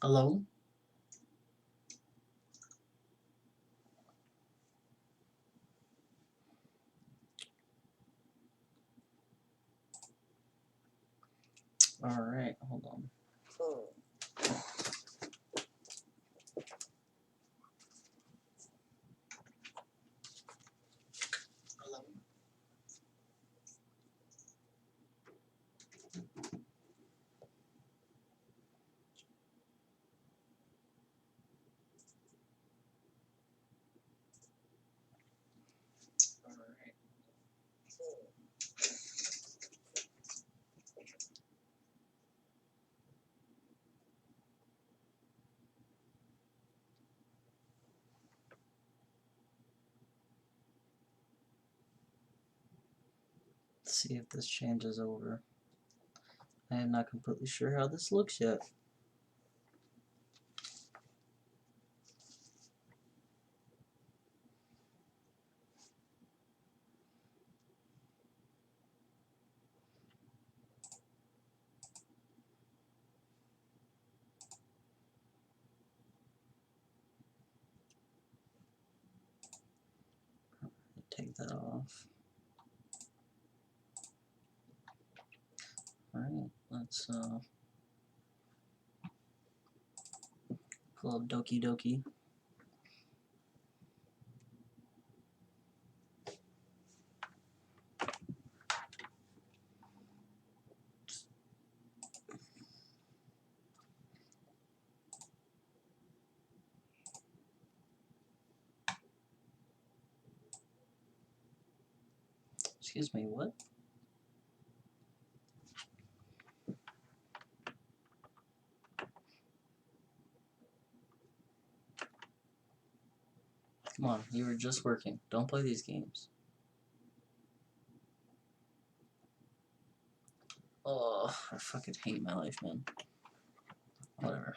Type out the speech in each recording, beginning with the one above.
Hello? Alright, hold on. Hello? Alright. Let's see if this changes over. I am not completely sure how this looks yet. Take that off. Alright, let's pull up doki. Excuse me, what? Come on, you were just working. Don't play these games. Oh, I fucking hate my life, man. Whatever.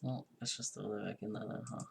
Well, let's just throw that back in there then, huh?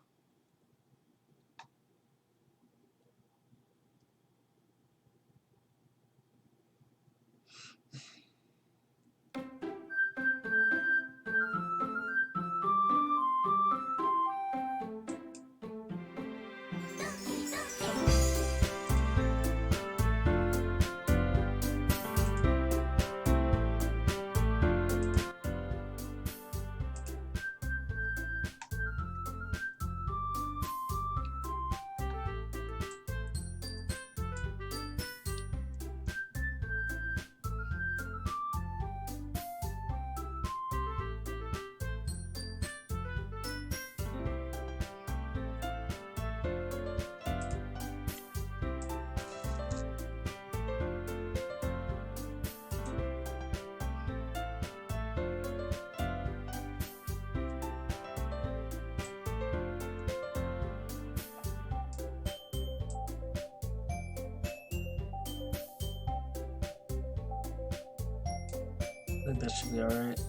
I think that should be alright.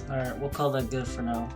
Alright, we'll call that good for now.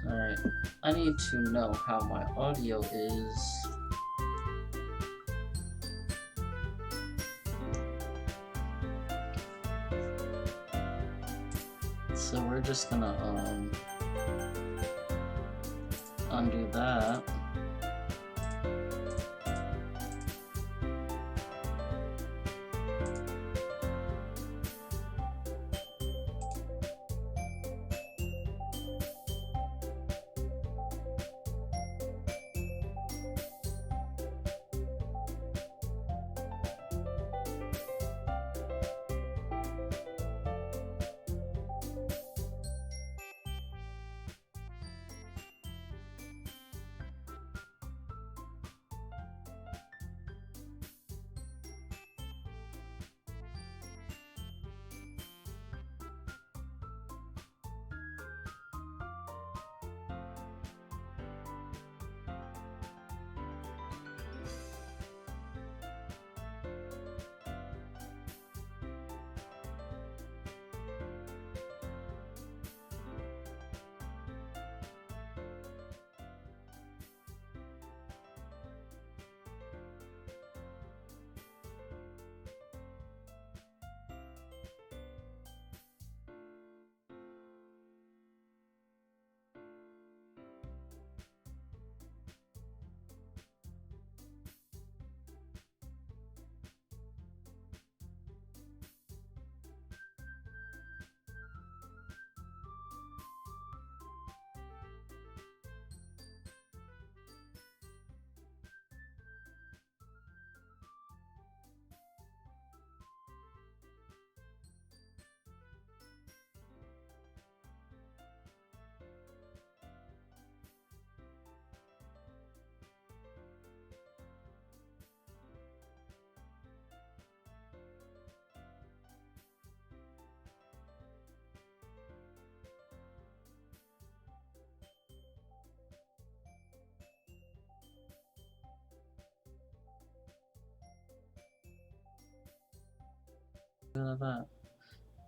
Alright, I need to know how my audio is. So we're just gonna undo that.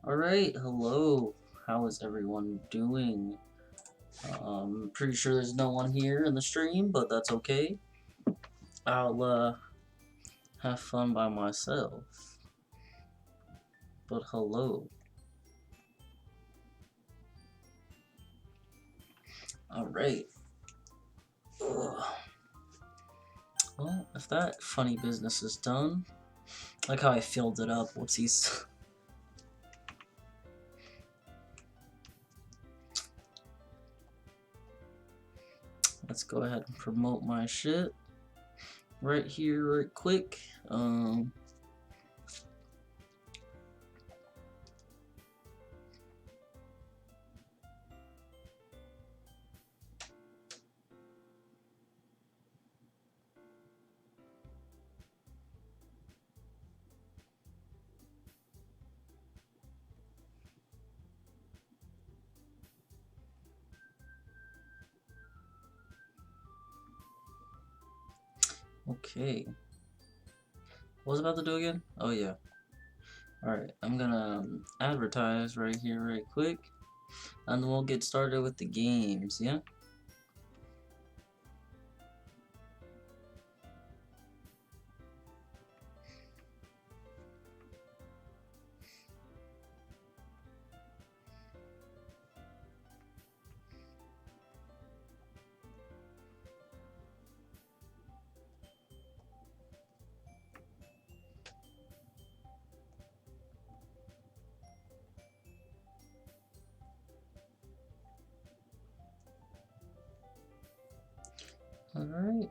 Alright, hello. How is everyone doing? Pretty sure there's no one here in the stream, but that's okay. I'll have fun by myself. But hello. Alright. Well, if that funny business is done, like how I filled it up, whoopsies. Let's go ahead and promote my shit right here, right quick. Okay. What was I about to do again? Oh yeah. Alright, I'm gonna advertise right here, right quick. And then we'll get started with the games, yeah? Alright.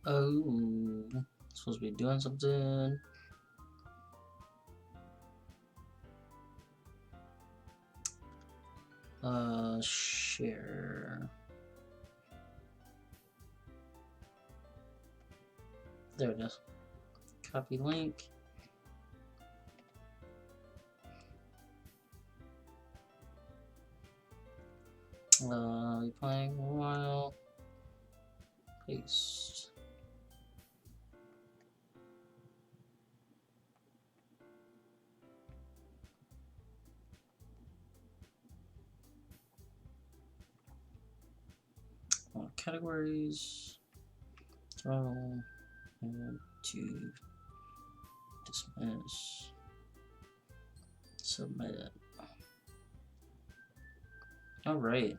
Oh, supposed to be doing something. Share. There it is. Copy link. You playing a while. Paste. Categories. Throw. And to dismiss. Submit. All right.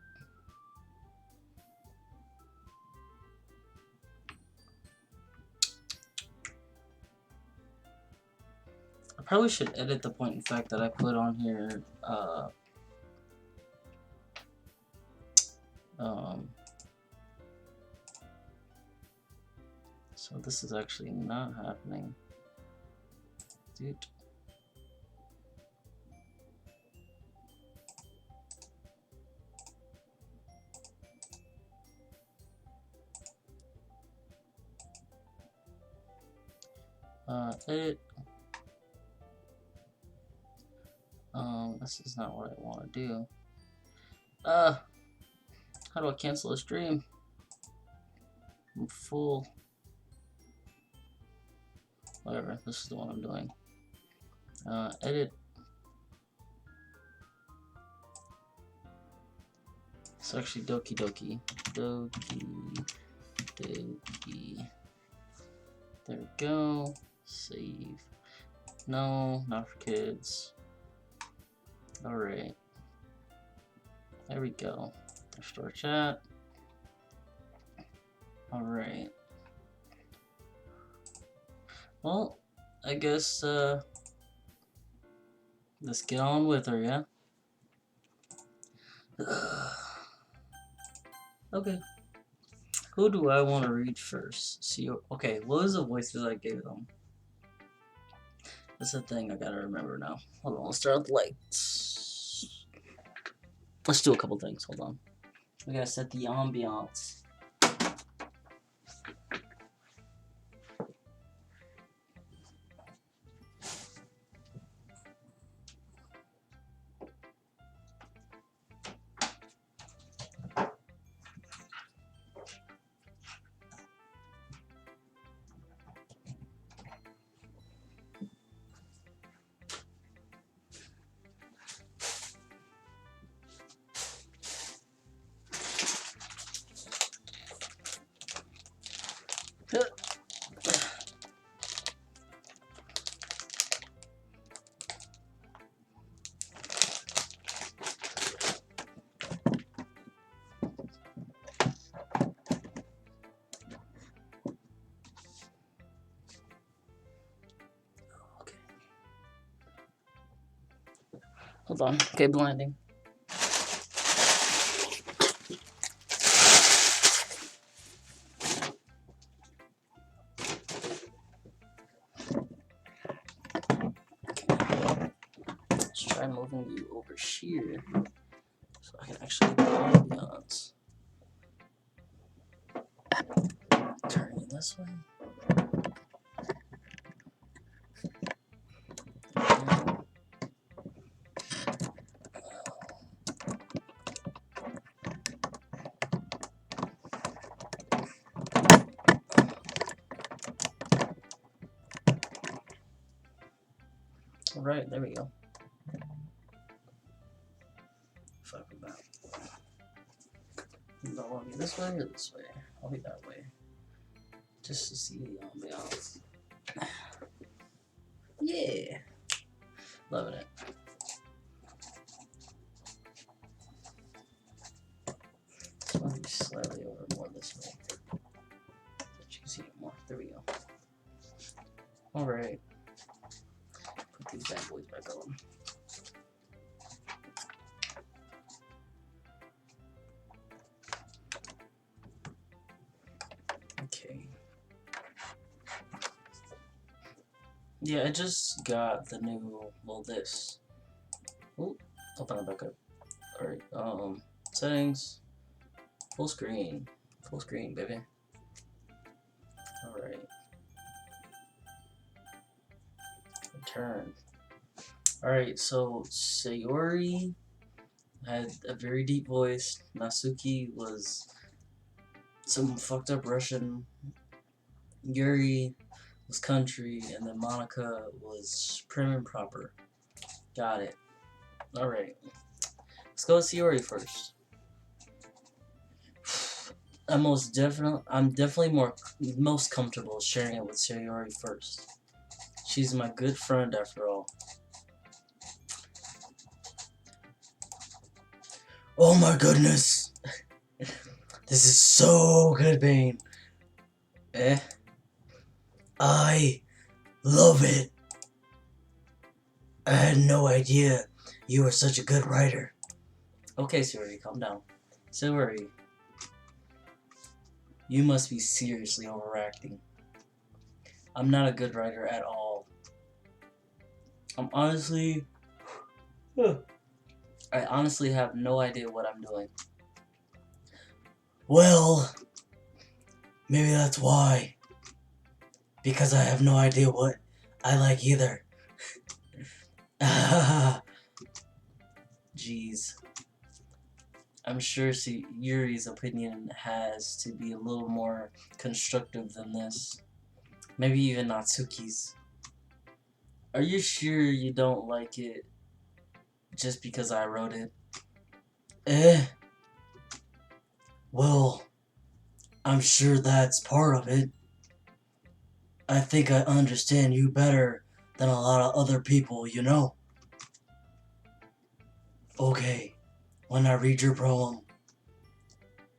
I probably should edit the point in fact that I put on here. So this is actually not happening. Dude. Edit. This is not what I want to do. How do I cancel a stream? I'm full. Whatever, this is the one I'm doing. Edit. It's actually doki. There we go. Save. No, not for kids. Alright. There we go. Restore chat. Alright. Well, I guess, let's get on with her, yeah? Okay. Who do I want to read first? See, okay, what was the voices I gave them? That's the thing I gotta remember now. Hold on, let's start with lights. Let's do a couple things, hold on. We gotta set the ambiance. Hold on. Okay, blinding. Let's try moving you over here so I can actually do ambiance. Turn you this way. Alright, there we go. Fuck with that. Do I want to be this way or this way? I'll be that way. Just to see the ambiance. Yeah! Loving it. Just want to be slightly over more this way. So you can see it more. There we go. Alright. Put these bad boys back on. Okay. Yeah, I just got the new, well, this. Ooh, open it back up. Alright, settings, full screen, baby. Alright, return. Alright, so Sayori had a very deep voice. Nasuki was some fucked up Russian. Yuri was country, and then Monica was prim and proper. Got it. Alright. Let's go with Sayori first. I'm definitely most comfortable sharing it with Sayori first. She's my good friend after all. Oh my goodness! This is so good, Bane. I love it. I had no idea you were such a good writer. Okay, Sayori, calm down. Sayori, you must be seriously overacting. I'm not a good writer at all. I honestly have no idea what I'm doing. Well, maybe that's why. Because I have no idea what I like either. Jeez. I'm sure Yuri's opinion has to be a little more constructive than this. Maybe even Natsuki's. Are you sure you don't like it just because I wrote it? Well, I'm sure that's part of it. I think I understand you better than a lot of other people, you know? Okay, when I read your poem,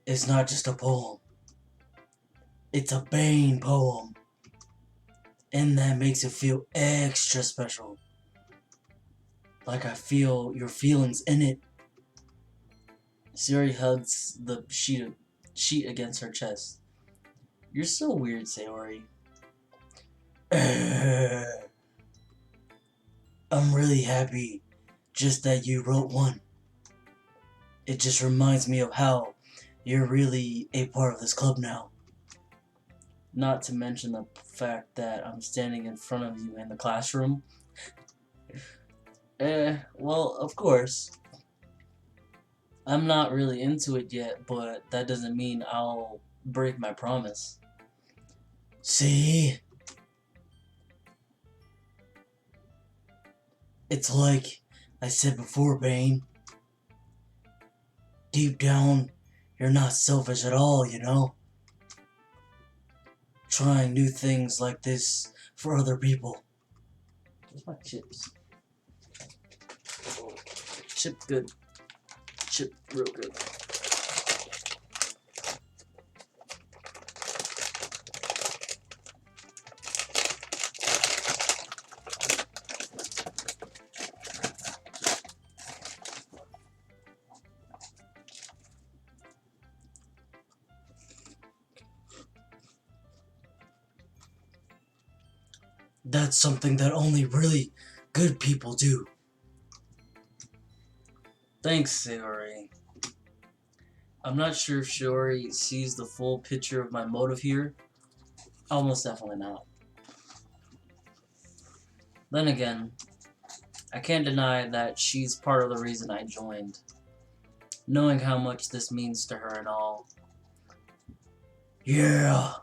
it's not just a poem. It's a Bane poem. And that makes it feel extra special. Like I feel your feelings in it. Sayori hugs the sheet against her chest. You're so weird, Sayori. I'm really happy just that you wrote one. It just reminds me of how you're really a part of this club now. Not to mention the fact that I'm standing in front of you in the classroom. Well, of course. I'm not really into it yet, but that doesn't mean I'll break my promise. See? It's like I said before, Bane. Deep down, you're not selfish at all, you know? Trying new things like this for other people. Where's my chips? Chip good. Chip real good. That's something that only really good people do. Thanks, Sayori. I'm not sure if Shiori sees the full picture of my motive here. Almost definitely not. Then again, I can't deny that she's part of the reason I joined. Knowing how much this means to her and all. Yeah.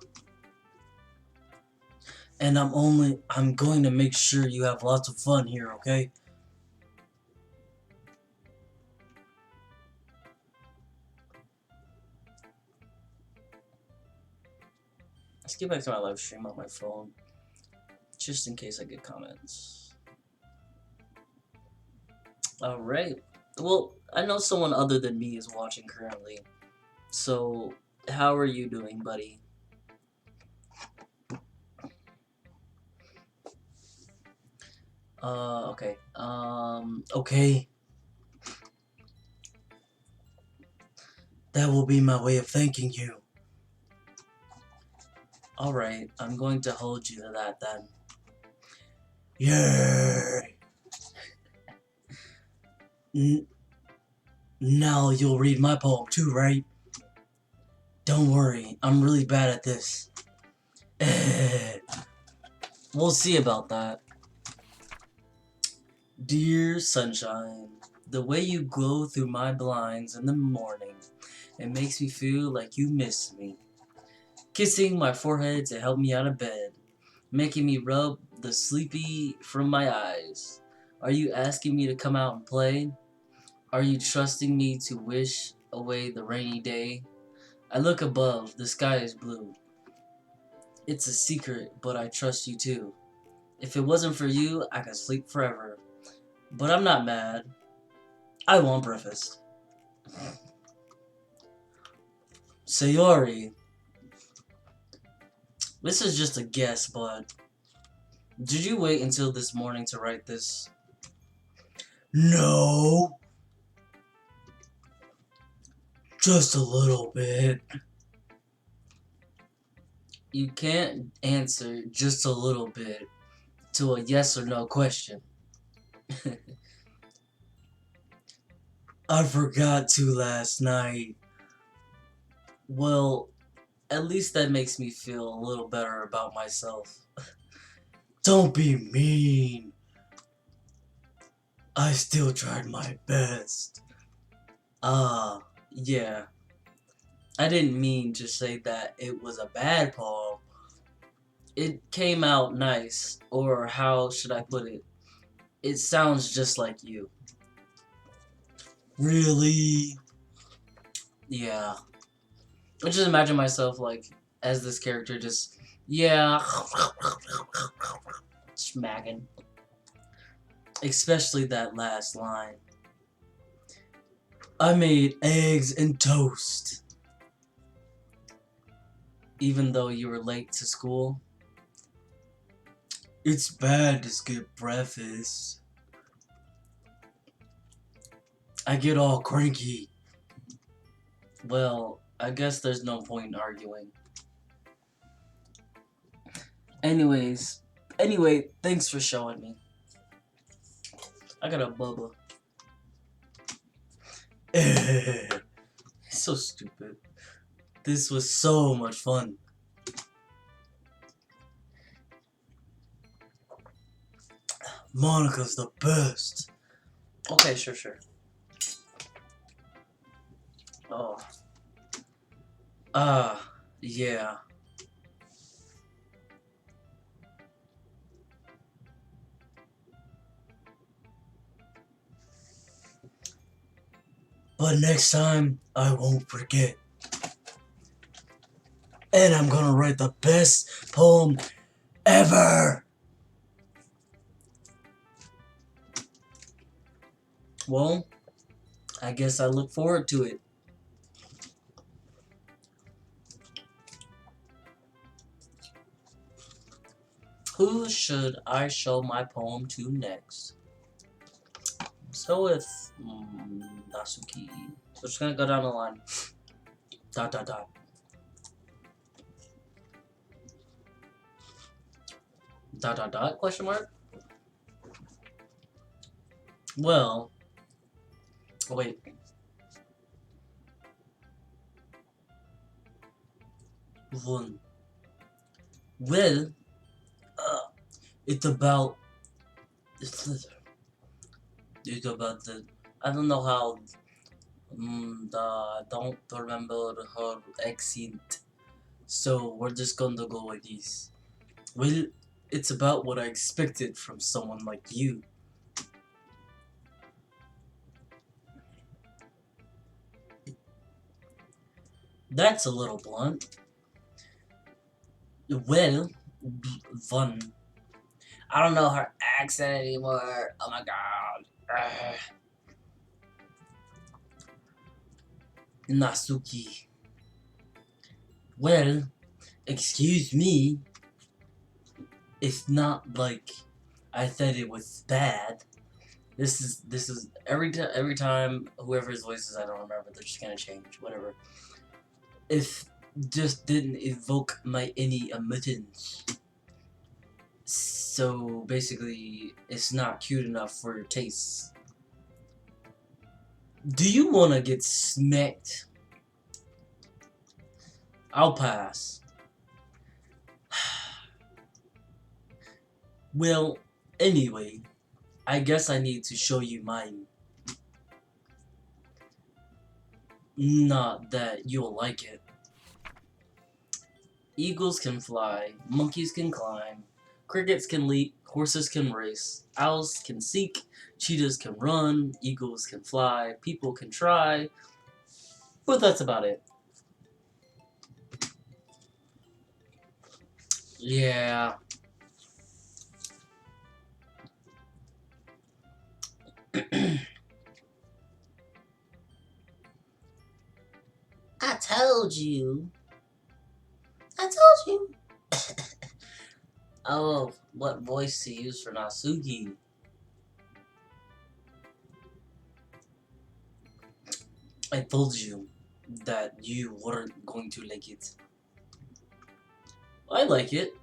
And I'm going to make sure you have lots of fun here, okay? Let's get back to my live stream on my phone. Just in case I get comments. Alright. Well, I know someone other than me is watching currently. So, how are you doing, buddy? Okay. Okay. That will be my way of thanking you. Alright, I'm going to hold you to that then. Yeah. Now you'll read my poem too, right? Don't worry, I'm really bad at this. We'll see about that. Dear sunshine, the way you glow through my blinds in the morning, it makes me feel like you miss me. Kissing my forehead to help me out of bed, making me rub the sleepy from my eyes. Are you asking me to come out and play? Are you trusting me to wish away the rainy day? I look above, the sky is blue. It's a secret, but I trust you too. If it wasn't for you, I could sleep forever. But I'm not mad. I want breakfast. Sayori, this is just a guess, but did you wait until this morning to write this? No. Just a little bit. You can't answer just a little bit to a yes or no question. I forgot to last night. Well, at least that makes me feel a little better about myself. Don't be mean. I still tried my best. Yeah. I didn't mean to say that it was a bad poem. It came out nice, or how should I put it? It sounds just like you. Really? Yeah. I just imagine myself like as this character just smacking. Especially that last line. I made eggs and toast. Even though you were late to school. It's bad to skip breakfast. I get all cranky. Well, I guess there's no point in arguing. Anyway, thanks for showing me. I got a bubba. So stupid. This was so much fun. Monica's the best. Okay, sure. Oh. Yeah. But next time, I won't forget. And I'm gonna write the best poem ever! Well, I guess I look forward to it. Who should I show my poem to next? So with Nasuki. So just gonna go down the line. ... question mark? Well, wait. One. Well, it's about the I don't know how don't remember her accent, so we're just gonna go with this. Well, it's about what I expected from someone like you. That's a little blunt. Well, fun. I don't know her accent anymore. Oh my god. Nasuki. Well, excuse me. It's not like I said it was bad. This is every time whoever's voices I don't remember, they're just gonna change. Whatever. If just didn't evoke my any emotions. So basically, it's not cute enough for your taste. Do you want to get smacked? I'll pass. Well, anyway, I guess I need to show you mine. Not that you'll like it. Eagles can fly, monkeys can climb, crickets can leap, horses can race, owls can seek, cheetahs can run, eagles can fly, people can try, but that's about it. Yeah. I told you. I told you. Oh, what voice to use for Nasugi? I told you that you weren't going to like it. I like it.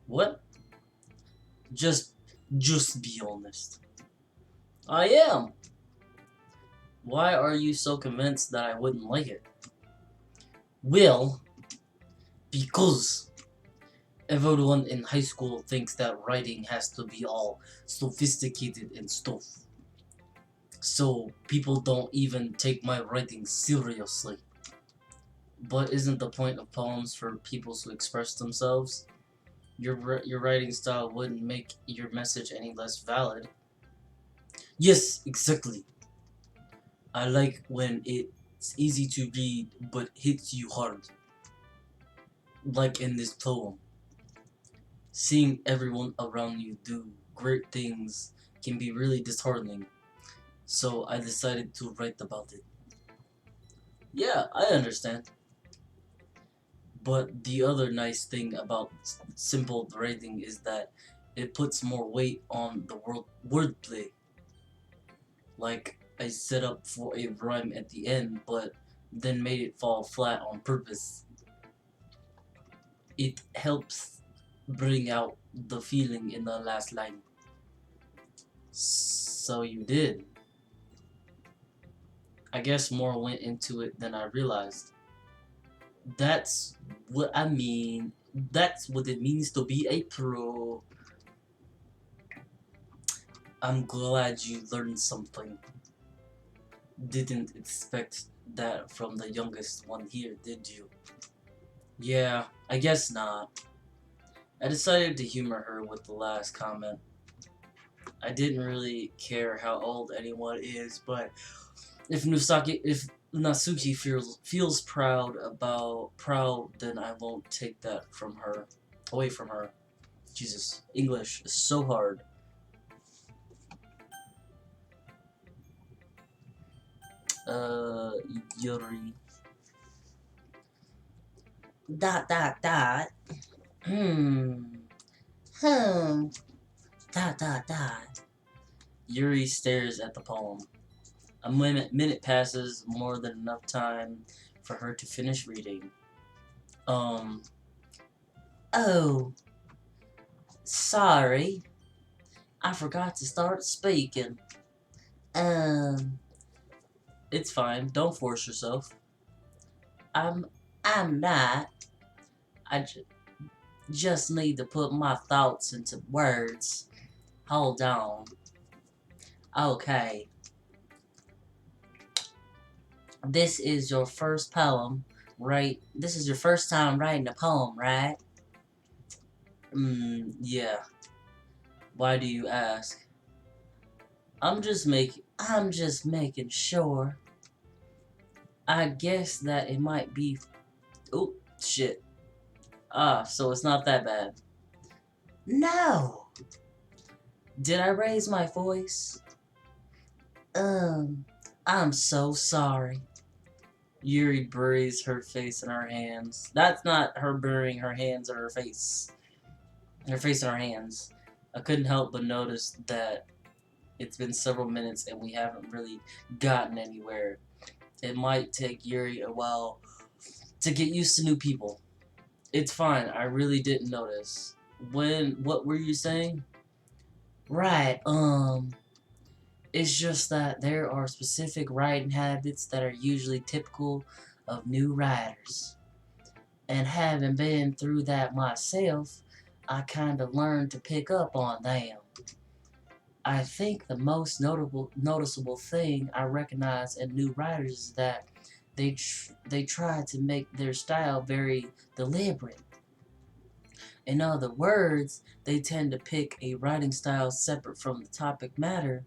What? Just, just be honest. I am. Why are you so convinced that I wouldn't like it? Well, because everyone in high school thinks that writing has to be all sophisticated and stuff. So people don't even take my writing seriously. But isn't the point of poems for people to express themselves? Your writing style wouldn't make your message any less valid. Yes, exactly. I like when it's easy to read but hits you hard. Like in this poem. Seeing everyone around you do great things can be really disheartening. So I decided to write about it. Yeah, I understand. But the other nice thing about simple writing is that it puts more weight on the wordplay. Like, I set up for a rhyme at the end, but then made it fall flat on purpose. It helps bring out the feeling in the last line. So you did. I guess more went into it than I realized. That's what I mean. That's what it means to be a pro. I'm glad you learned something. Didn't expect that from the youngest one here, did you? Yeah, I guess not. I decided to humor her with the last comment. I didn't really care how old anyone is, but if Nasuki feels proud, then I won't take that away from her. Jesus, English is so hard. Uh, Yuri. Dot. Hmm. Hmm. Dot. Yuri stares at the poem. A minute passes, more than enough time for her to finish reading. Um. Oh, sorry. I forgot to start speaking. Um. It's fine. Don't force yourself. I'm. I'm not. I just need to put my thoughts into words. Hold on. Okay. This is your first poem, right? This is your first time writing a poem, right? Yeah. Why do you ask? I'm just making sure. I guess that it might be. Oh, shit. Ah, so it's not that bad. No. Did I raise my voice? Um, I'm so sorry. Yuri buries her face in her hands. That's not her burying her hands in her face. Her face in her hands. I couldn't help but notice that it's been several minutes and we haven't really gotten anywhere. It might take Yuri a while to get used to new people. It's fine, I really didn't notice. what were you saying? Right, it's just that there are specific writing habits that are usually typical of new writers. And having been through that myself, I kinda learned to pick up on them. I think the most noticeable thing I recognize in new writers is that they try to make their style very deliberate. In other words, they tend to pick a writing style separate from the topic matter,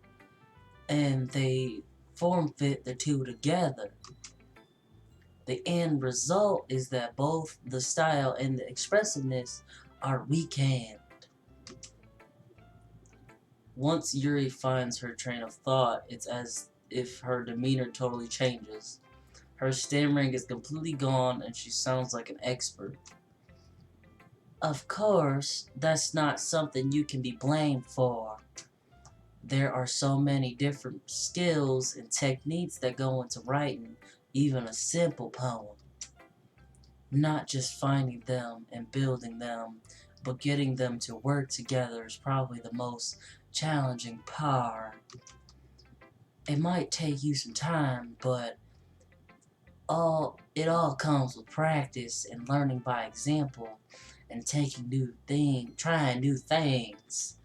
and they form fit the two together. The end result is that both the style and the expressiveness are weakened. Once Yuri finds her train of thought, it's as if her demeanor totally changes. Her stammering is completely gone and she sounds like an expert. Of course, that's not something you can be blamed for. There are so many different skills and techniques that go into writing even a simple poem. Not just finding them and building them, but getting them to work together is probably the most challenging part. It might take you some time, but it all comes with practice and learning by example and trying new things.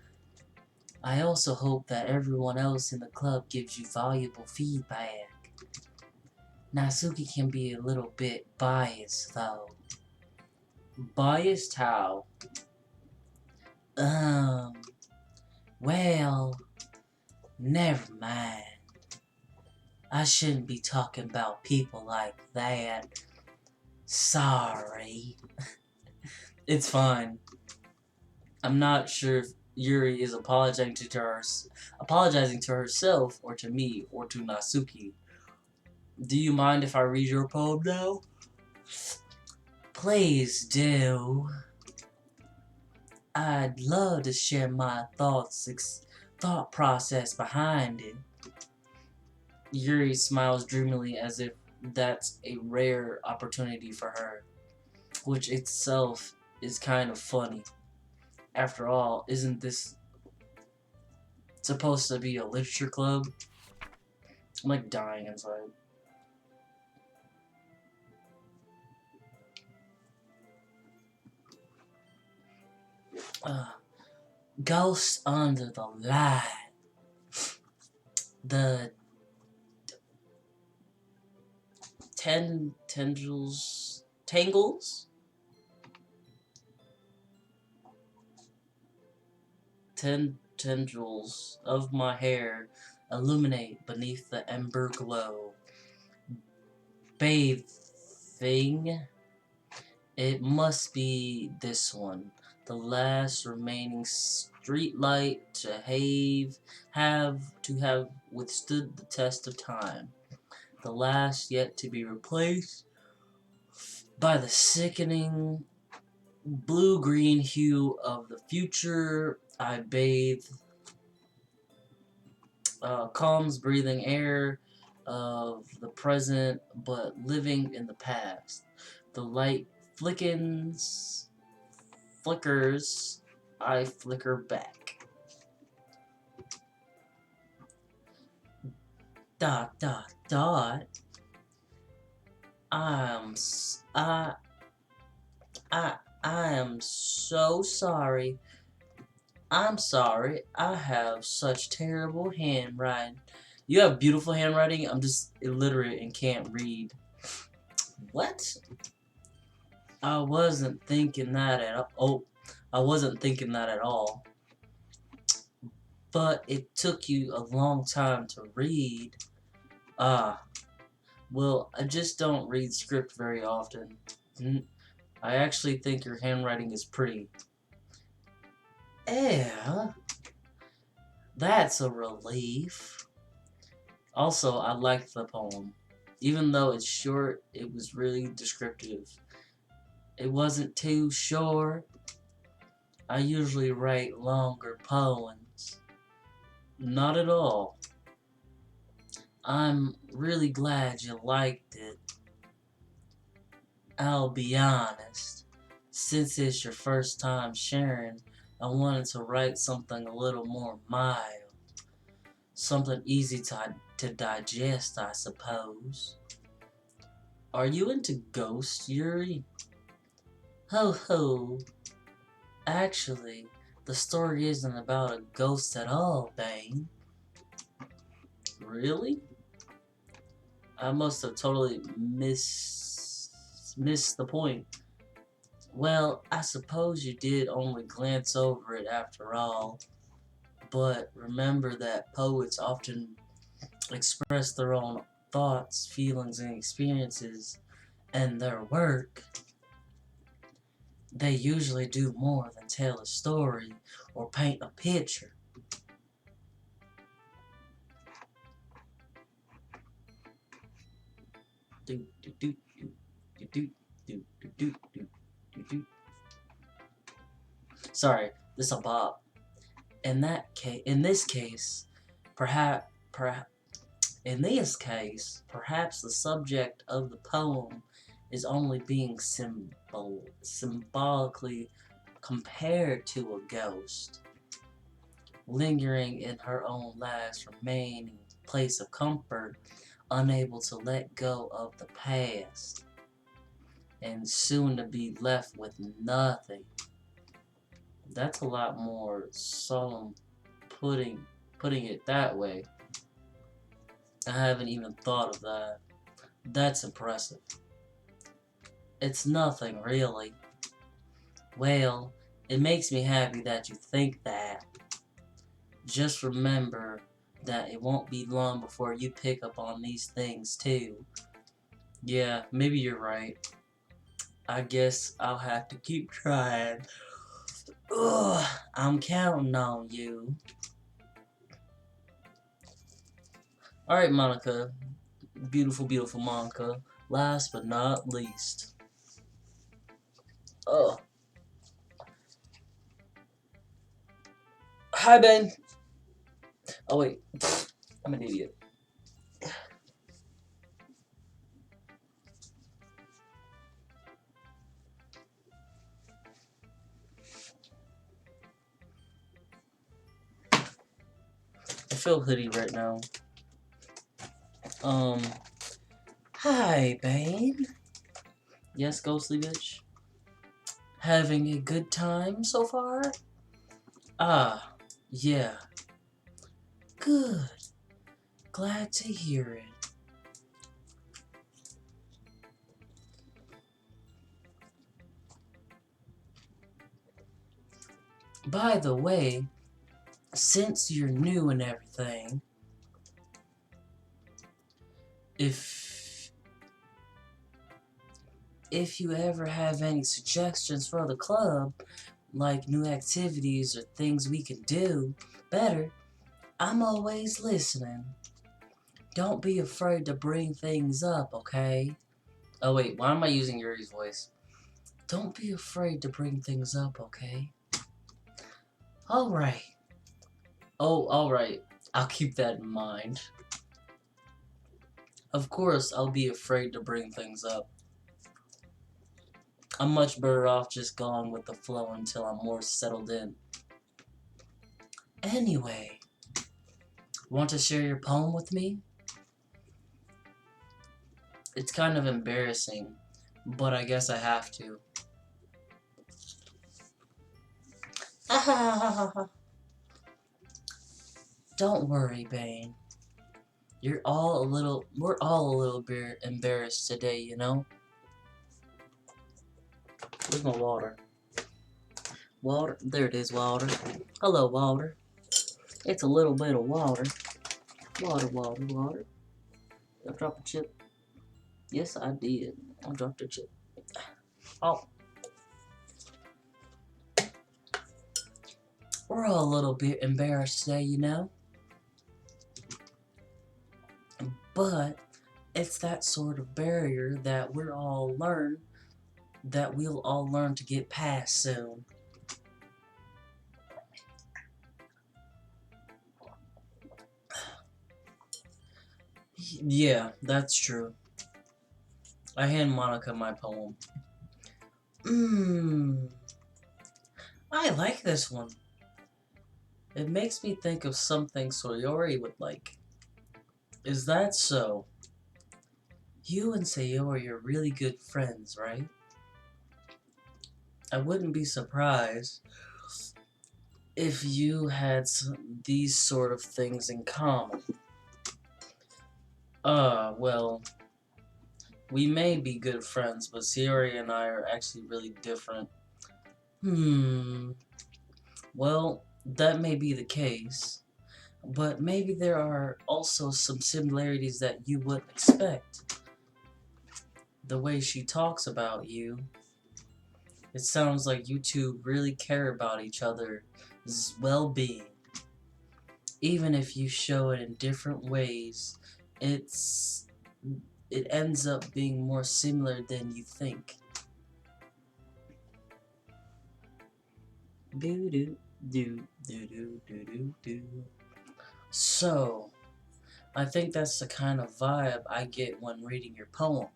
I also hope that everyone else in the club gives you valuable feedback. Natsuki can be a little bit biased though. Biased how? Um, well, never mind. I shouldn't be talking about people like that. Sorry. It's fine. I'm not sure if Yuri is apologizing to herself, or to me, or to Natsuki. Do you mind if I read your poem now? Please do. I'd love to share my thought process behind it. Yuri smiles dreamily as if that's a rare opportunity for her, which itself is kind of funny. After all, isn't this supposed to be a literature club? I'm like dying inside. Ghost under the light. The tangles? Tendrils of my hair illuminate beneath the ember glow. Bathing. It must be this one. The last remaining street light to have withstood the test of time. The last yet to be replaced by the sickening blue-green hue of the future. I bathe, calms breathing air of the present, but living in the past. The light flickers, I flicker back. Dot, dot, dot. I am so sorry. I'm sorry. I have such terrible handwriting. You have beautiful handwriting. I'm just illiterate and can't read. What? I wasn't thinking that at all. Oh, I wasn't thinking that at all. But it took you a long time to read. Well, I just don't read script very often. I actually think your handwriting is pretty. Yeah, that's a relief. Also, I liked the poem. Even though it's short, it was really descriptive. It wasn't too short. I usually write longer poems. Not at all. I'm really glad you liked it. I'll be honest. Since it's your first time sharing, I wanted to write something a little more mild. Something easy to digest, I suppose. Are you into ghosts, Yuri? Ho ho. Actually, the story isn't about a ghost at all, Bane. Really? I must have totally missed the point. Well, I suppose you did only glance over it after all. But remember that poets often express their own thoughts, feelings, and experiences in their work. They usually do more than tell a story or paint a picture. Do, do, do, do, do, do, do, do, do, do, do. Sorry, this is a bop. In this case, perhaps, perhaps, perhaps the subject of the poem is only being symbolically compared to a ghost, lingering in her own last remaining place of comfort, unable to let go of the past, and soon to be left with nothing. That's a lot more solemn putting it that way. I haven't even thought of that. That's impressive. It's nothing, really. Well, it makes me happy that you think that. Just remember that it won't be long before you pick up on these things, too. Yeah, maybe you're right. I guess I'll have to keep trying. Ugh, I'm counting on you. Alright, Monica. Beautiful, beautiful Monica. Last but not least. Oh. Hi, Ben. Oh, wait. I'm an idiot. I feel hoodie right now. Hi, Bane. Yes, ghostly bitch. Having a good time so far? Ah, yeah. Good. Glad to hear it. By the way, since you're new and everything, if you ever have any suggestions for the club, like new activities or things we can do better, I'm always listening. Don't be afraid to bring things up, okay? Oh wait, why am I using Yuri's voice? Don't be afraid to bring things up, okay? Alright. Oh, alright. I'll keep that in mind. Of course, I'll be afraid to bring things up. I'm much better off just going with the flow until I'm more settled in. Anyway, want to share your poem with me? It's kind of embarrassing, but I guess I have to. Don't worry, Bane. We're all a little bit embarrassed today, you know? Where's my water? Water? There it is, water. Hello, water. It's a little bit of water. Water, water, water. Did I drop a chip? Yes, I did. I dropped a chip. Oh. We're all a little bit embarrassed today, you know? But it's that sort of barrier that we'll all learn to get past soon. Yeah, that's true. I hand Monica my poem. Mmm. I like this one. It makes me think of something Sayori would like. Is that so? You and Sayori are really good friends, right? I wouldn't be surprised if you had these sort of things in common. Well, we may be good friends, but Sayori and I are actually really different. Well, that may be the case, but maybe there are also some similarities that you wouldn't expect. The way she talks about you, it sounds like you two really care about each other's well-being. Even if you show it in different ways, it ends up being more similar than you think. Do do do do do do do do. So, I think that's the kind of vibe I get when reading your poem.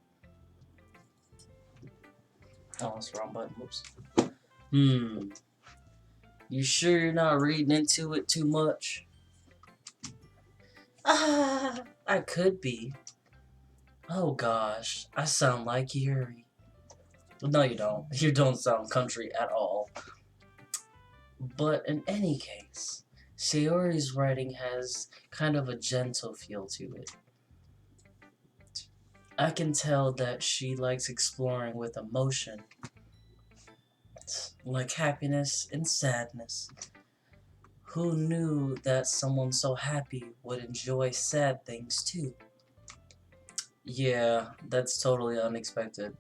Oh, that's the wrong button. Whoops. You sure you're not reading into it too much? I could be. Oh gosh, I sound like Yuri. No, you don't. You don't sound country at all. But in any case, Sayori's writing has kind of a gentle feel to it. I can tell that she likes exploring with emotion, like happiness and sadness. Who knew that someone so happy would enjoy sad things too? Yeah, that's totally unexpected.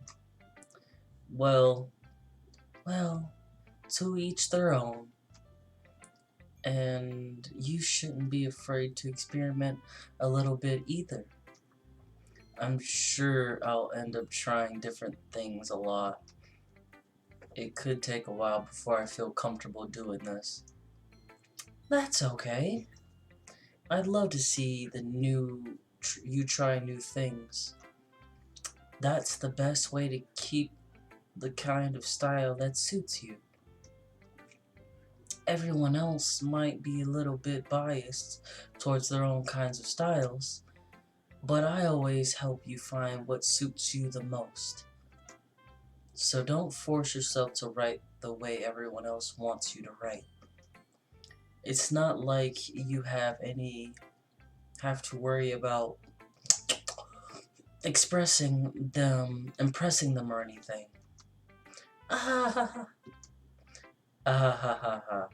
Well, well, to each their own. And you shouldn't be afraid to experiment a little bit either. I'm sure I'll end up trying different things a lot. It could take a while before I feel comfortable doing this. That's okay. I'd love to see you try new things. That's the best way to keep the kind of style that suits you. Everyone else might be a little bit biased towards their own kinds of styles, but I always help you find what suits you the most. So don't force yourself to write the way everyone else wants you to write. It's not like you have to worry about impressing them or anything. Ah ha ha. Ah ha ha ha.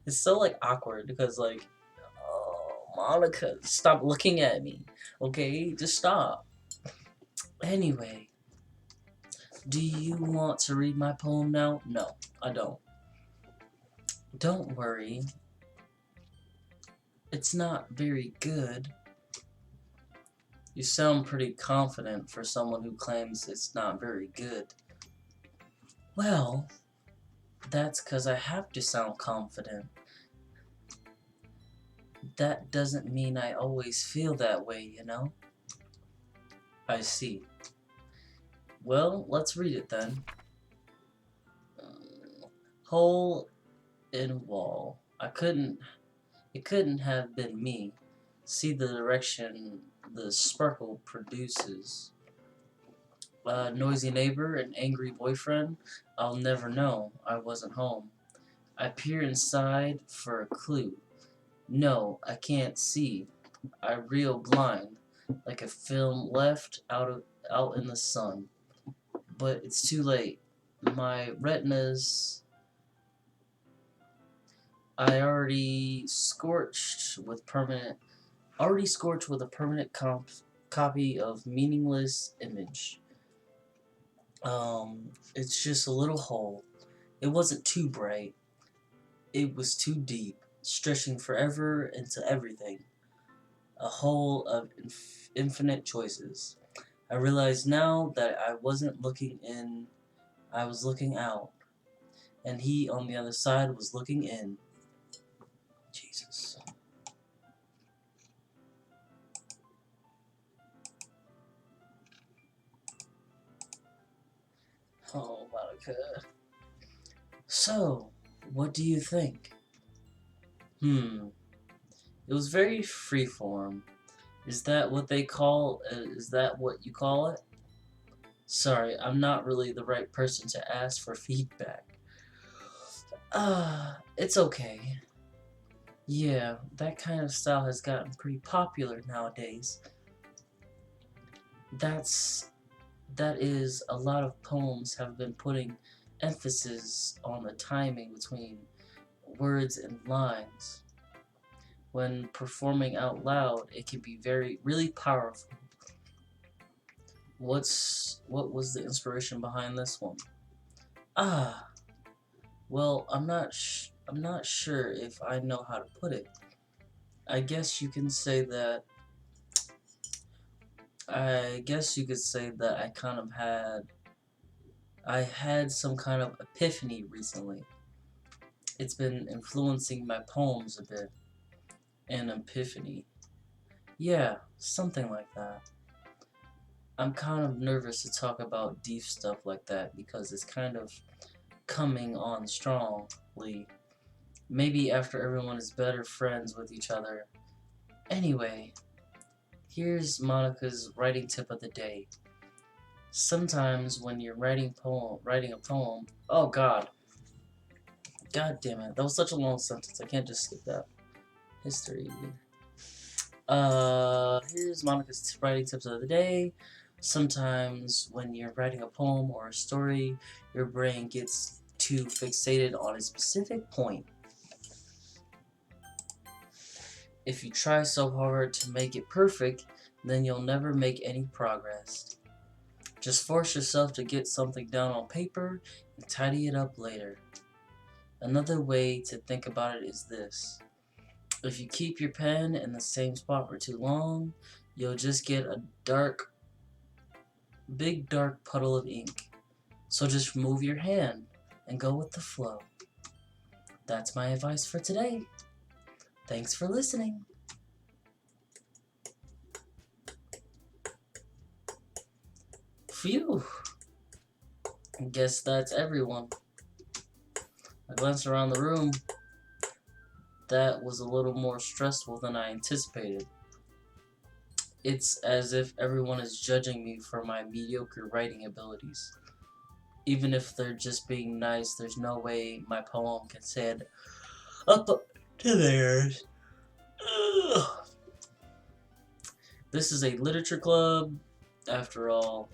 It's so like awkward because like, oh, Monica, stop looking at me. Okay, just stop. Anyway, do you want to read my poem now? No, I don't. Don't worry. It's not very good. You sound pretty confident for someone who claims it's not very good. Well, that's 'cause I have to sound confident. That doesn't mean I always feel that way, you know? I see. Well, let's read it then. Hole in wall. It couldn't have been me. See the direction the sparkle produces. Noisy neighbor and angry boyfriend? I'll never know. I wasn't home. I peer inside for a clue. No, I can't see. I reel blind, like a film left out in the sun. But it's too late. My retinas I already scorched with a permanent copy of meaningless image. It's just a little hole. It wasn't too bright. It was too deep, stretching forever into everything. A hole of infinite choices. I realize now that I wasn't looking in, I was looking out. And he on the other side was looking in. Jesus. Oh, Monica. So, what do you think? It was very freeform. Is that what they call? Is that what you call it? Sorry, I'm not really the right person to ask for feedback. It's okay. Yeah, that kind of style has gotten pretty popular nowadays. That's that is a lot of poems have been putting emphasis on the timing between words and lines. When performing out loud, it can be really powerful. What was the inspiration behind this one? Ah, well, I'm not sure if I know how to put it. I guess you can say that I guess you could say that I had some kind of epiphany recently. It's been influencing my poems a bit. An epiphany. Yeah, something like that. I'm kind of nervous to talk about deep stuff like that because it's kind of coming on strongly. Maybe after everyone is better friends with each other. Anyway, here's Monica's writing tip of the day. Sometimes when you're writing a poem, oh God damn it, that was such a long sentence. I can't just skip that. History. Here's Monica's writing tips of the day. Sometimes when you're writing a poem or a story, your brain gets too fixated on a specific point. If you try so hard to make it perfect, then you'll never make any progress. Just force yourself to get something down on paper and tidy it up later. Another way to think about it is this. If you keep your pen in the same spot for too long, you'll just get a big dark puddle of ink. So just move your hand and go with the flow. That's my advice for today. Thanks for listening. Phew. I guess that's everyone. I glanced around the room. That was a little more stressful than I anticipated. It's as if everyone is judging me for my mediocre writing abilities. Even if they're just being nice, there's no way my poem can stand up to theirs. Ugh. This is a literature club, after all.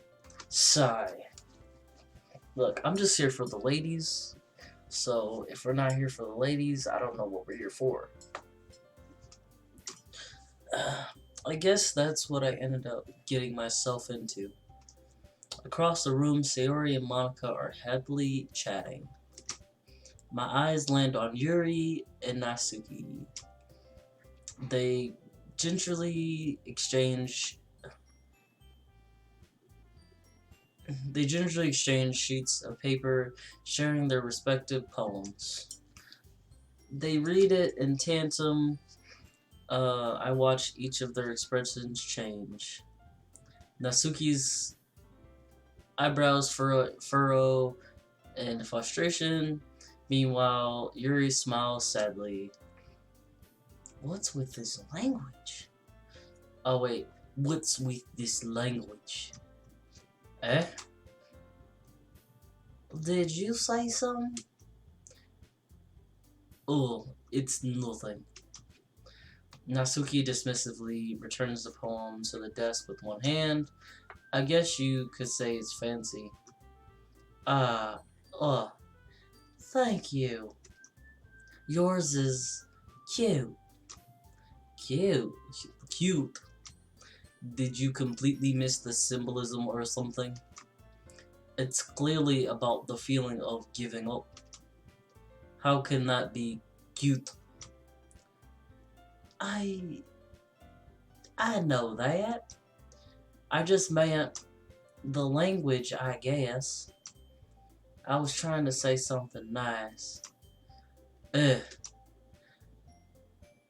Sigh. Look, I'm just here for the ladies. So if we're not here for the ladies, I don't know what we're here for. I guess that's what I ended up getting myself into. Across the room, Sayori and Monica are happily chatting. My eyes land on Yuri and Natsuki. They gingerly exchange sheets of paper, sharing their respective poems. They read it in tandem. I watch each of their expressions change. Natsuki's eyebrows furrow in frustration. Meanwhile, Yuri smiles sadly. What's with this language? Oh wait, what's with this language? Eh? Did you say something? Oh, it's nothing. Natsuki dismissively returns the poem to the desk with one hand. I guess you could say it's fancy. Ah, thank you. Yours is cute. Cute. Cute. Did you completely miss the symbolism or something? It's clearly about the feeling of giving up. How can that be cute? I know that. I just meant the language, I guess. I was trying to say something nice. Ugh.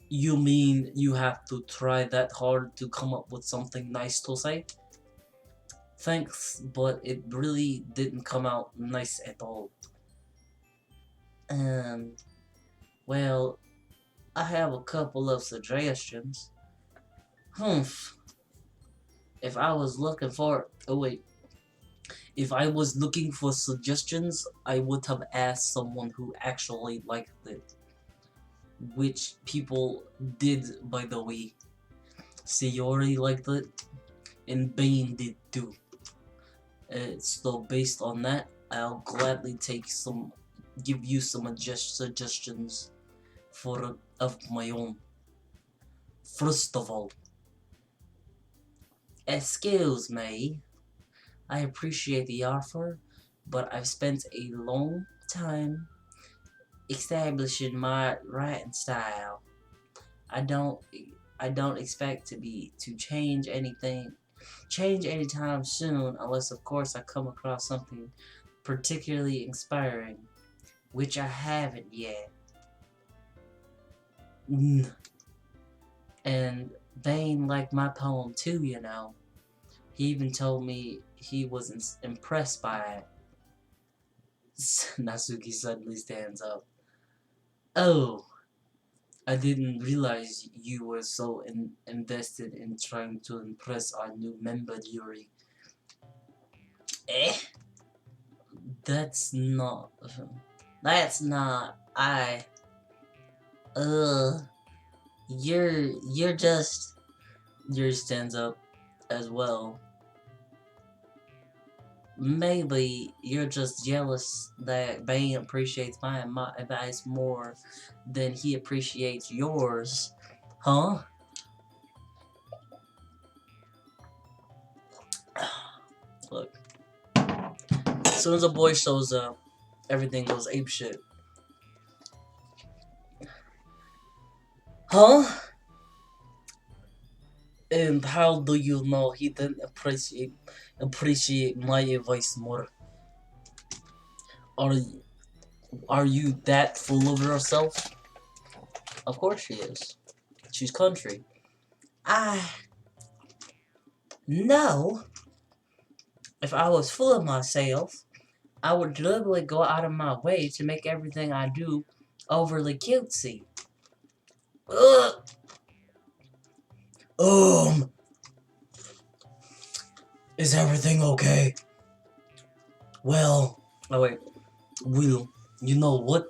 You mean you have to try that hard to come up with something nice to say? Thanks, but it really didn't come out nice at all. And, well, I have a couple of suggestions. Humph. If I was looking for... Oh, wait. If I was looking for suggestions, I would have asked someone who actually liked it. Which people did, by the way. Sayori liked it, and Bane did too. So based on that, I'll gladly give you some suggestions of my own. First of all, excuse me, I appreciate the offer, but I've spent a long time establishing my writing style. I don't I don't expect to change anytime soon, unless of course I come across something particularly inspiring, which I haven't yet. And Bane liked my poem too, you know. He even told me he was impressed by it. Natsuki suddenly stands up. Oh, I didn't realize you were so invested in trying to impress our new member, Yuri. Eh? That's not... That's not... Uh... You're just... Yuri stands up as well. Maybe you're just jealous that Bane appreciates my advice more than he appreciates yours. Huh? Look. As soon as a boy shows up, everything goes apeshit. Huh? And how do you know he didn't appreciate my advice more? Are are you that full of yourself? Of course she is. She's country. I no. If I was full of myself, I would deliberately go out of my way to make everything I do overly cutesy. Ugh. Is everything okay? Well, oh wait, Will, you know what?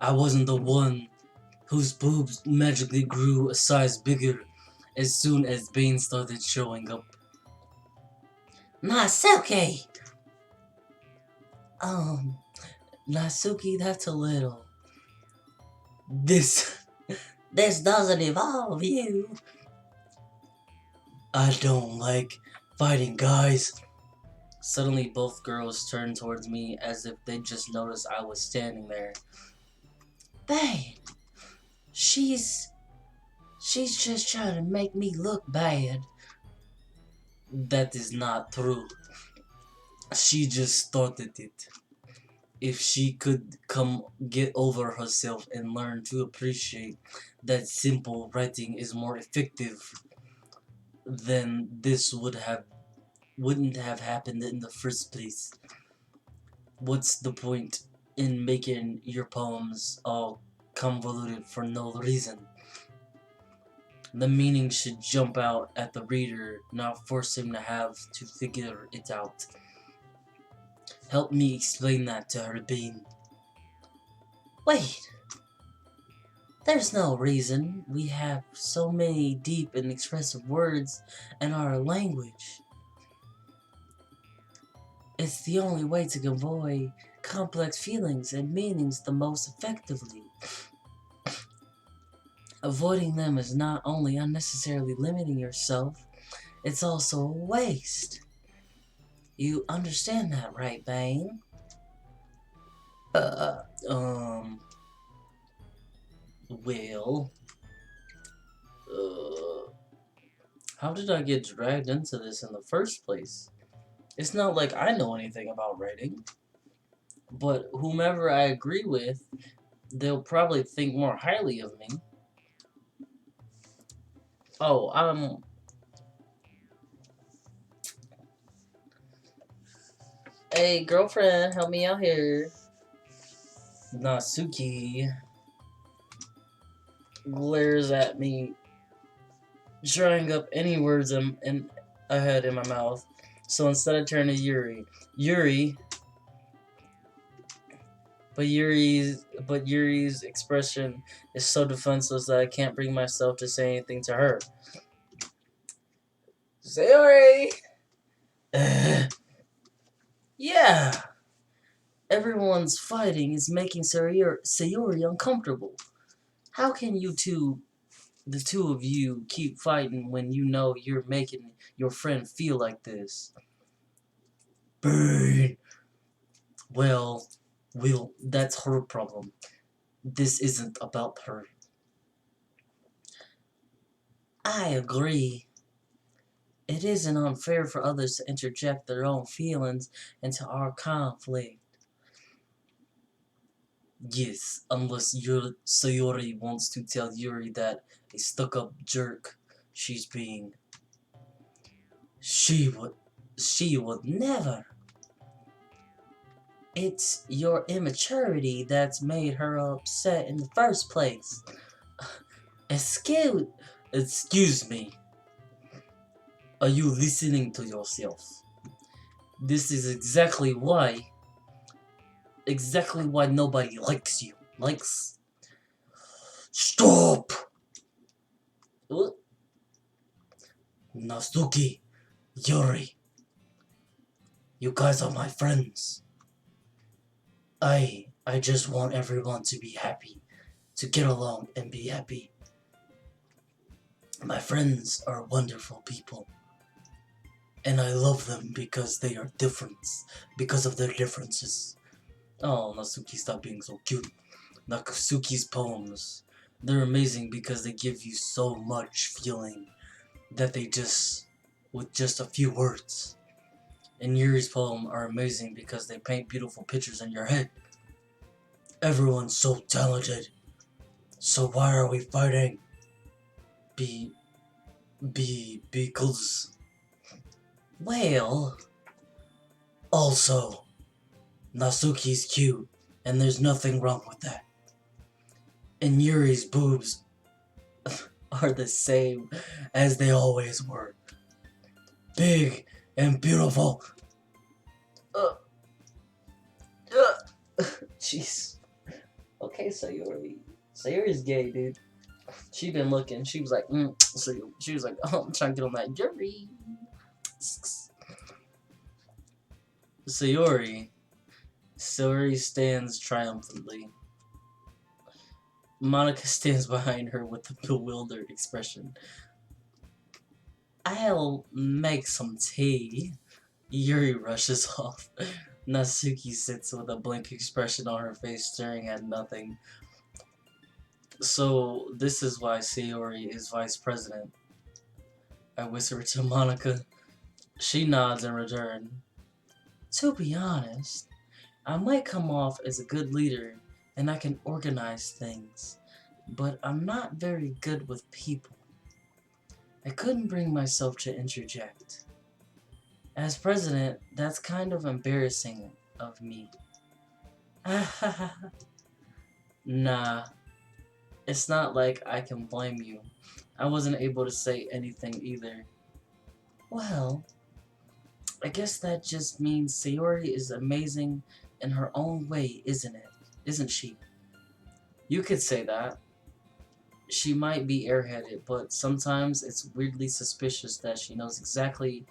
I wasn't the one whose boobs magically grew a size bigger as soon as Bane started showing up. Nasuki! Nasuki, that's a little... This doesn't involve you. I don't like fighting guys. Suddenly, both girls turned towards me as if they just noticed I was standing there. Bane! She's just trying to make me look bad. That is not true. She just started it. If she could get over herself and learn to appreciate that simple writing is more effective, then this wouldn't have happened in the first place. What's the point in making your poems all convoluted for no reason? The meaning should jump out at the reader, not force him to have to figure it out. Help me explain that to her, Bean. Wait! There's no reason. We have so many deep and expressive words in our language. It's the only way to convey complex feelings and meanings the most effectively. Avoiding them is not only unnecessarily limiting yourself, it's also a waste. You understand that, right, Bane? Well... how did I get dragged into this in the first place? It's not like I know anything about writing. But whomever I agree with, they'll probably think more highly of me. Oh, Hey, girlfriend, help me out here. Natsuki glares at me, drying up any words I had in my mouth. So instead I turn to Yuri, but Yuri's expression is so defenseless that I can't bring myself to say anything to her. Sayori! Yeah! Everyone's fighting is making Sayori uncomfortable. How can the two of you, keep fighting when you know you're making your friend feel like this? Burn! Well, that's her problem. This isn't about her. I agree. It isn't unfair for others to interject their own feelings into our conflict. Yes, unless Sayori wants to tell Yuri that a stuck-up jerk she's being. She would never. It's your immaturity that's made her upset in the first place. Excuse me. Are you listening to yourself? This is exactly why nobody likes you. Stop! What? Natsuki, Yuri, you guys are my friends. I just want everyone to be happy, to get along and be happy. My friends are wonderful people, and I love them because they are different, because of their differences. Oh, Natsuki, stop being so cute. Natsuki's poems, they're amazing because they give you so much feeling that with just a few words. And Yuri's poem are amazing because they paint beautiful pictures in your head. Everyone's so talented. So why are we fighting? Because... Well... Also, Natsuki's cute, and there's nothing wrong with that. And Yuri's boobs are the same as they always were. Big and beautiful. Jeez. Okay, Sayori's gay, dude. She been looking. She was like, she was like, oh, I'm trying to get on that Yuri. Sayori stands triumphantly. Monica stands behind her with a bewildered expression. I'll make some tea. Yuri rushes off. Natsuki sits with a blank expression on her face, staring at nothing. So, this is why Sayori is vice president. I whisper to Monica. She nods in return. To be honest, I might come off as a good leader and I can organize things, but I'm not very good with people. I couldn't bring myself to interject. As president, that's kind of embarrassing of me. Nah, it's not like I can blame you. I wasn't able to say anything either. Well, I guess that just means Sayori is amazing in her own way, isn't it? Isn't she? You could say that. She might be airheaded, but sometimes it's weirdly suspicious that she knows exactly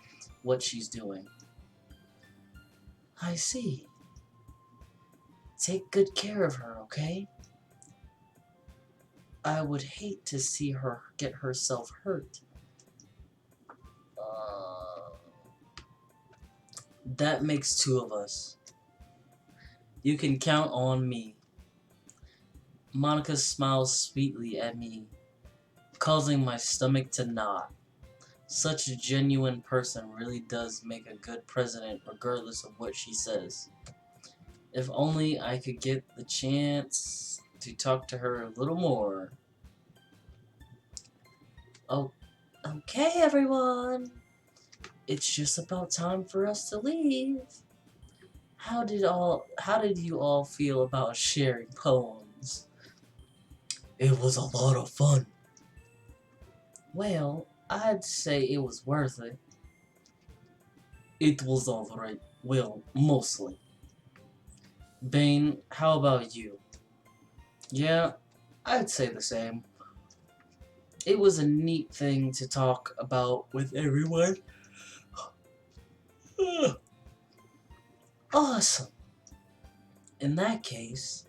what she's doing. I see. Take good care of her, okay? I would hate to see her get herself hurt. That makes two of us. You can count on me. Monica smiles sweetly at me, causing my stomach to knot. Such a genuine person really does make a good president regardless of what she says. If only I could get the chance to talk to her a little more. Oh, okay everyone. It's just about time for us to leave. how did you all feel about sharing poems? It was a lot of fun. Well, I'd say it was worth it. It was alright. Well, mostly. Bane, how about you? Yeah, I'd say the same. It was a neat thing to talk about with everyone. Awesome. In that case,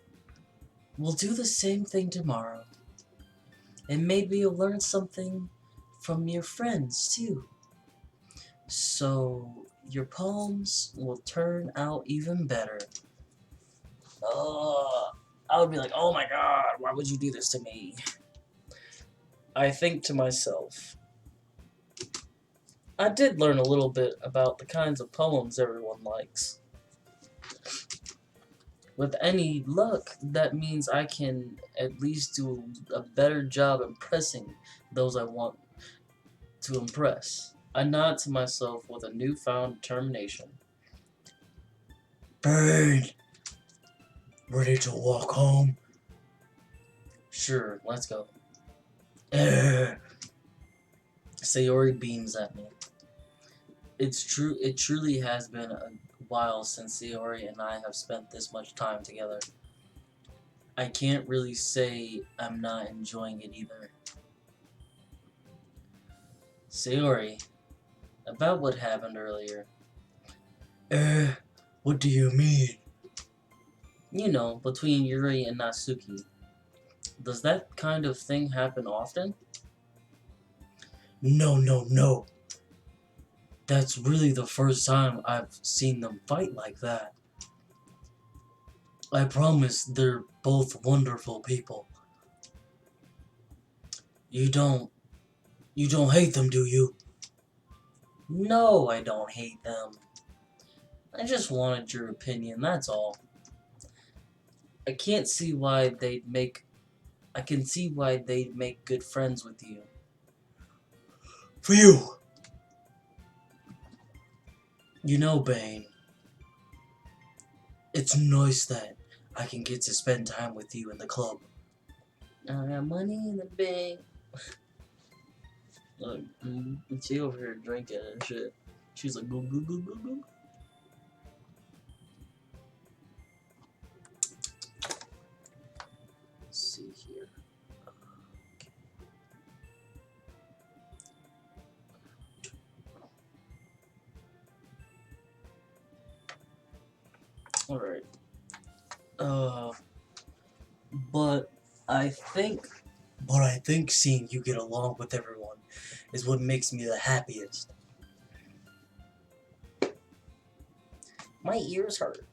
we'll do the same thing tomorrow. And maybe you'll learn something from your friends, too. So, your poems will turn out even better. I would be like, oh my god, why would you do this to me? I think to myself, I did learn a little bit about the kinds of poems everyone likes. With any luck, that means I can at least do a better job impressing those I want to impress. I nod to myself with a newfound determination. Bird! Ready to walk home? Sure, let's go. Sayori beams at me. It's true. It truly has been a while since Sayori and I have spent this much time together. I can't really say I'm not enjoying it either. Sayori, about what happened earlier. What do you mean? You know, between Yuri and Natsuki. Does that kind of thing happen often? No. That's really the first time I've seen them fight like that. I promise they're both wonderful people. You don't hate them, do you? No, I don't hate them. I just wanted your opinion, that's all. I can see why they'd make good friends with you. Phew! You know, Bane, it's nice that I can get to spend time with you in the club. I got money in the bank. Look, she over here drinking and shit. She's like, go. Let's see here. Alright. But I think seeing you get along with everyone is what makes me the happiest. My ears hurt.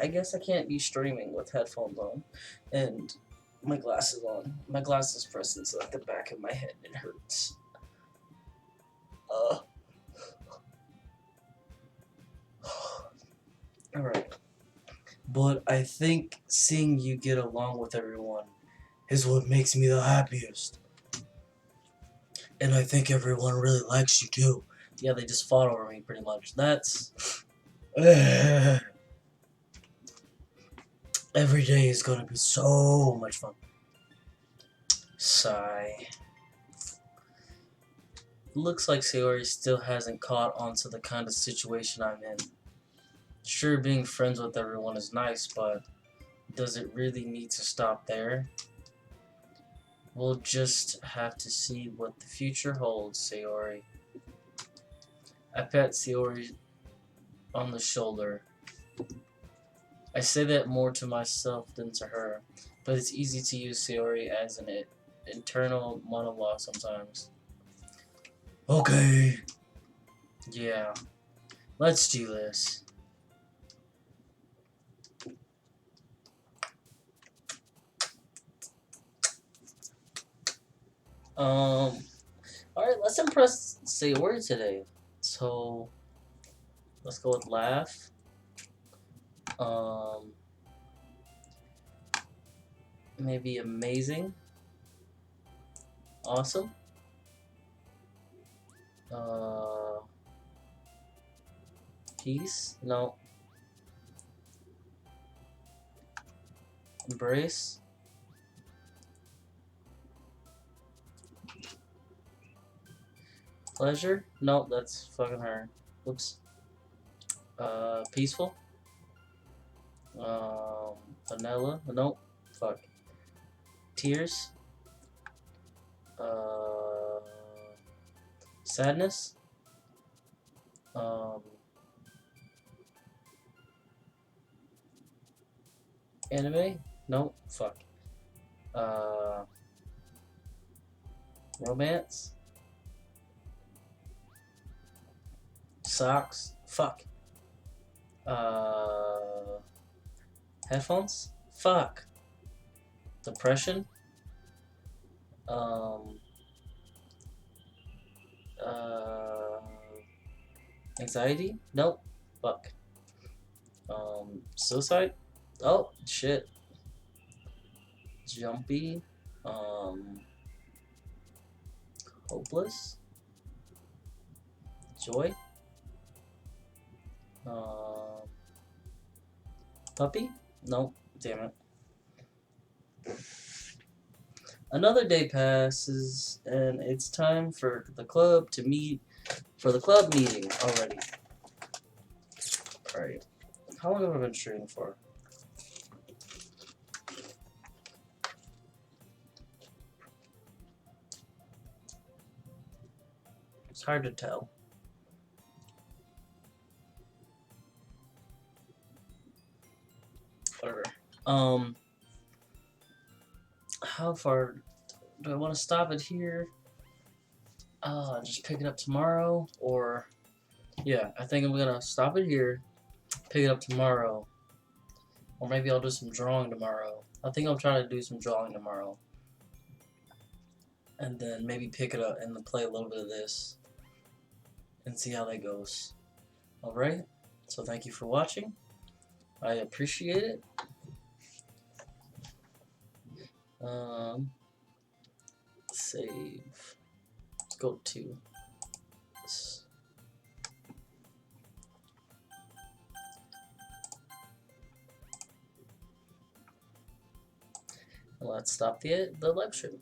I guess I can't be streaming with headphones on and my glasses on. My glasses pressed into the back of my head. It hurts. Alright. But I think seeing you get along with everyone is what makes me the happiest. And I think everyone really likes you too. Yeah, they just fought over me pretty much. That's... Every day is gonna be so much fun. Sigh. Looks like Sayori still hasn't caught on to the kind of situation I'm in. Sure, being friends with everyone is nice, but does it really need to stop there? We'll just have to see what the future holds, Sayori. I pat Sayori on the shoulder. I say that more to myself than to her, but it's easy to use Sayori as an internal monologue sometimes. Okay. Yeah. Let's do this. Alright, let's impress Sayori today. So, let's go with laugh. Maybe amazing. Awesome. Peace? No. Embrace. Pleasure? Nope, that's fucking her. Oops. Peaceful. Vanilla? Nope. Fuck. Tears. Sadness. Anime? Nope. Fuck. Romance. Socks. Fuck. Headphones? Fuck. Depression? Um, Anxiety? Nope. Fuck. Suicide? Oh, shit. Jumpy? Hopeless? Joy? Puppy? Nope. Damn it. Another day passes, and it's time for the club to meet for the club meeting already. Alright. How long have I been streaming for? It's hard to tell. Whatever. How far do I want to stop it here? Just pick it up tomorrow, or yeah, I think I'm gonna stop it here, pick it up tomorrow, or maybe I'll do some drawing tomorrow. I think I'll try to do some drawing tomorrow, and then maybe pick it up and then play a little bit of this, and see how that goes. All right. So thank you for watching. I appreciate it. Save. Let's go to this. Let's stop the live stream.